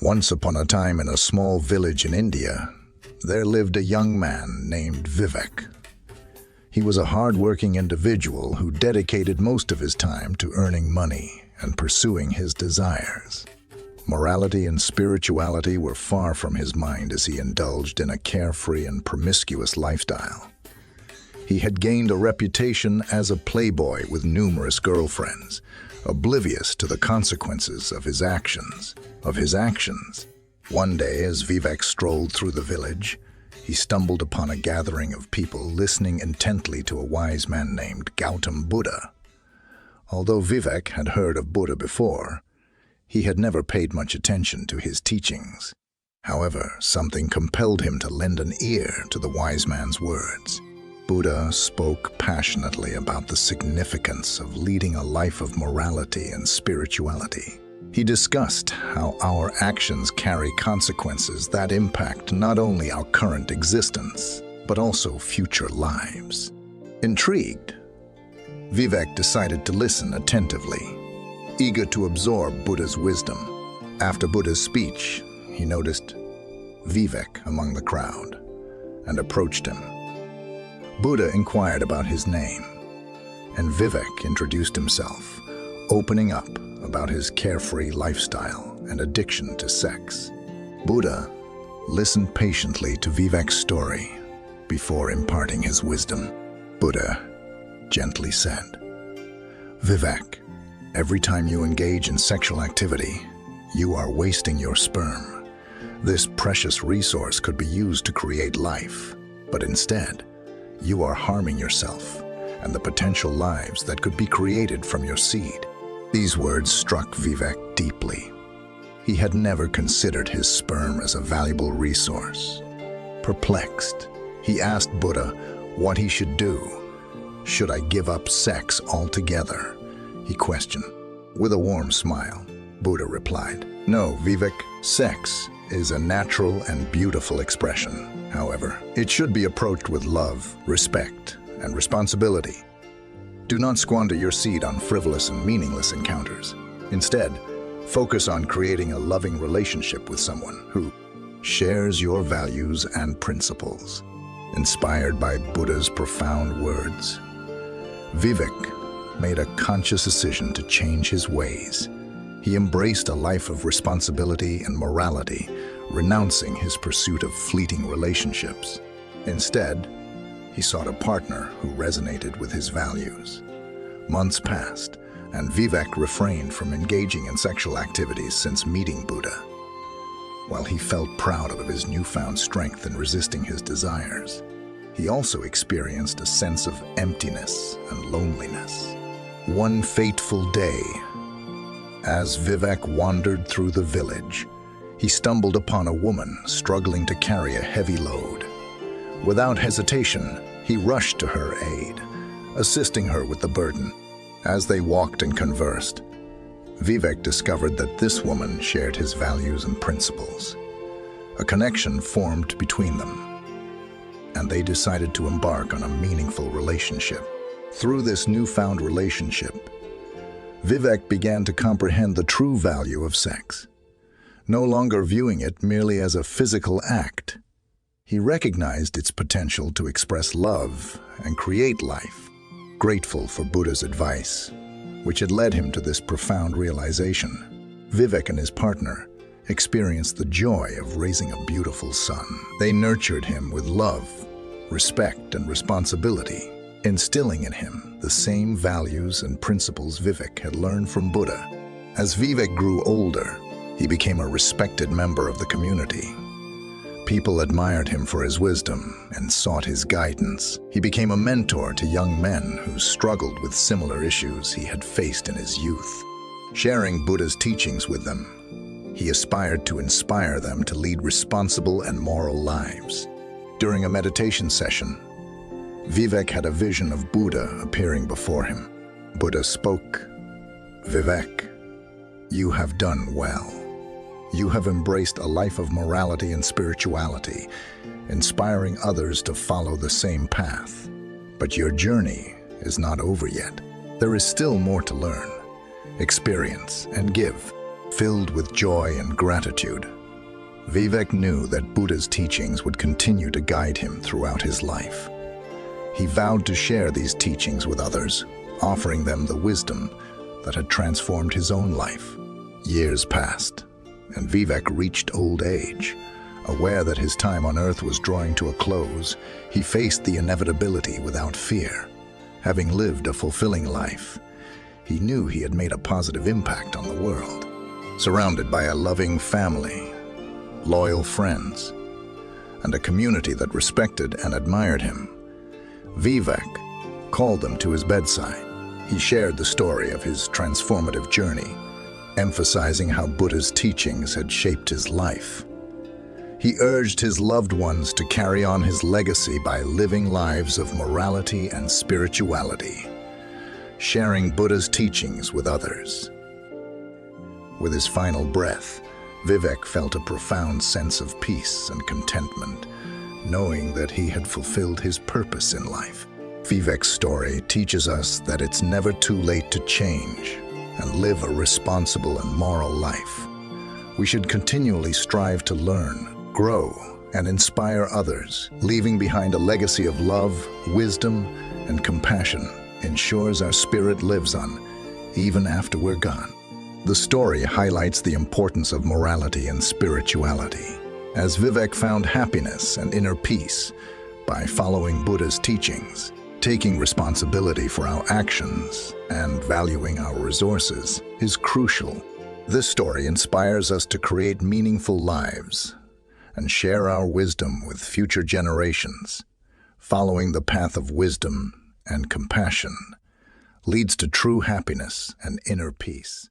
Once upon a time in a small village in India, there lived a young man named Vivek. He was a hard-working individual who dedicated most of his time to earning money and pursuing his desires. Morality and spirituality were far from his mind as he indulged in a carefree and promiscuous lifestyle. He had gained a reputation as a playboy with numerous girlfriends, oblivious to the consequences of his actions. One day, as Vivek strolled through the village, he stumbled upon a gathering of people listening intently to a wise man named Gautam Buddha. Although Vivek had heard of Buddha before, he had never paid much attention to his teachings. However, something compelled him to lend an ear to the wise man's words. Buddha spoke passionately about the significance of leading a life of morality and spirituality. He discussed how our actions carry consequences that impact not only our current existence, but also future lives. Intrigued, Vivek decided to listen attentively, eager to absorb Buddha's wisdom. After Buddha's speech, he noticed Vivek among the crowd and approached him. Buddha inquired about his name, and Vivek introduced himself, opening up about his carefree lifestyle and addiction to sex. Buddha listened patiently to Vivek's story before imparting his wisdom. Buddha gently said, "Vivek, every time you engage in sexual activity, you are wasting your sperm. This precious resource could be used to create life, but instead, you are harming yourself and the potential lives that could be created from your seed." These words struck Vivek deeply. He had never considered his sperm as a valuable resource. Perplexed, he asked Buddha what he should do. "Should I give up sex altogether?" he questioned. With a warm smile, Buddha replied, "No, Vivek, sex is a natural and beautiful expression. However, it should be approached with love, respect, and responsibility. Do not squander your seed on frivolous and meaningless encounters. Instead, focus on creating a loving relationship with someone who shares your values and principles." Inspired by Buddha's profound words, Vivek made a conscious decision to change his ways. He embraced a life of responsibility and morality, renouncing his pursuit of fleeting relationships. Instead, he sought a partner who resonated with his values. Months passed, and Vivek refrained from engaging in sexual activities since meeting Buddha. While he felt proud of his newfound strength in resisting his desires, he also experienced a sense of emptiness and loneliness. One fateful day, as Vivek wandered through the village, he stumbled upon a woman struggling to carry a heavy load. Without hesitation, he rushed to her aid, assisting her with the burden. As they walked and conversed, Vivek discovered that this woman shared his values and principles. A connection formed between them, and they decided to embark on a meaningful relationship. Through this newfound relationship, Vivek began to comprehend the true value of sex. No longer viewing it merely as a physical act, he recognized its potential to express love and create life. Grateful for Buddha's advice, which had led him to this profound realization, Vivek and his partner experienced the joy of raising a beautiful son. They nurtured him with love, respect, and responsibility, instilling in him the same values and principles Vivek had learned from Buddha. As Vivek grew older, he became a respected member of the community. People admired him for his wisdom and sought his guidance. He became a mentor to young men who struggled with similar issues he had faced in his youth. Sharing Buddha's teachings with them, he aspired to inspire them to lead responsible and moral lives. During a meditation session, Vivek had a vision of Buddha appearing before him. Buddha spoke, "Vivek, you have done well. You have embraced a life of morality and spirituality, inspiring others to follow the same path. But your journey is not over yet. There is still more to learn, experience, and give. filled with joy and gratitude. Vivek knew that Buddha's teachings would continue to guide him throughout his life. He vowed to share these teachings with others, offering them the wisdom that had transformed his own life. Years passed, and Vivek reached old age. Aware that his time on earth was drawing to a close, he faced the inevitability without fear. Having lived a fulfilling life, he knew he had made a positive impact on the world. Surrounded by a loving family, loyal friends, and a community that respected and admired him, Vivek called them to his bedside. He shared the story of his transformative journey, emphasizing how Buddha's teachings had shaped his life. He urged his loved ones to carry on his legacy by living lives of morality and spirituality, sharing Buddha's teachings with others. With his final breath, Vivek felt a profound sense of peace and contentment, knowing that he had fulfilled his purpose in life. Vivek's story teaches us that it's never too late to change and live a responsible and moral life. We should continually strive to learn, grow, and inspire others. Leaving behind a legacy of love, wisdom, and compassion ensures our spirit lives on, even after we're gone. The story highlights the importance of morality and spirituality, as Vivek found happiness and inner peace by following Buddha's teachings. Taking responsibility for our actions and valuing our resources is crucial. This story inspires us to create meaningful lives and share our wisdom with future generations. Following the path of wisdom and compassion leads to true happiness and inner peace.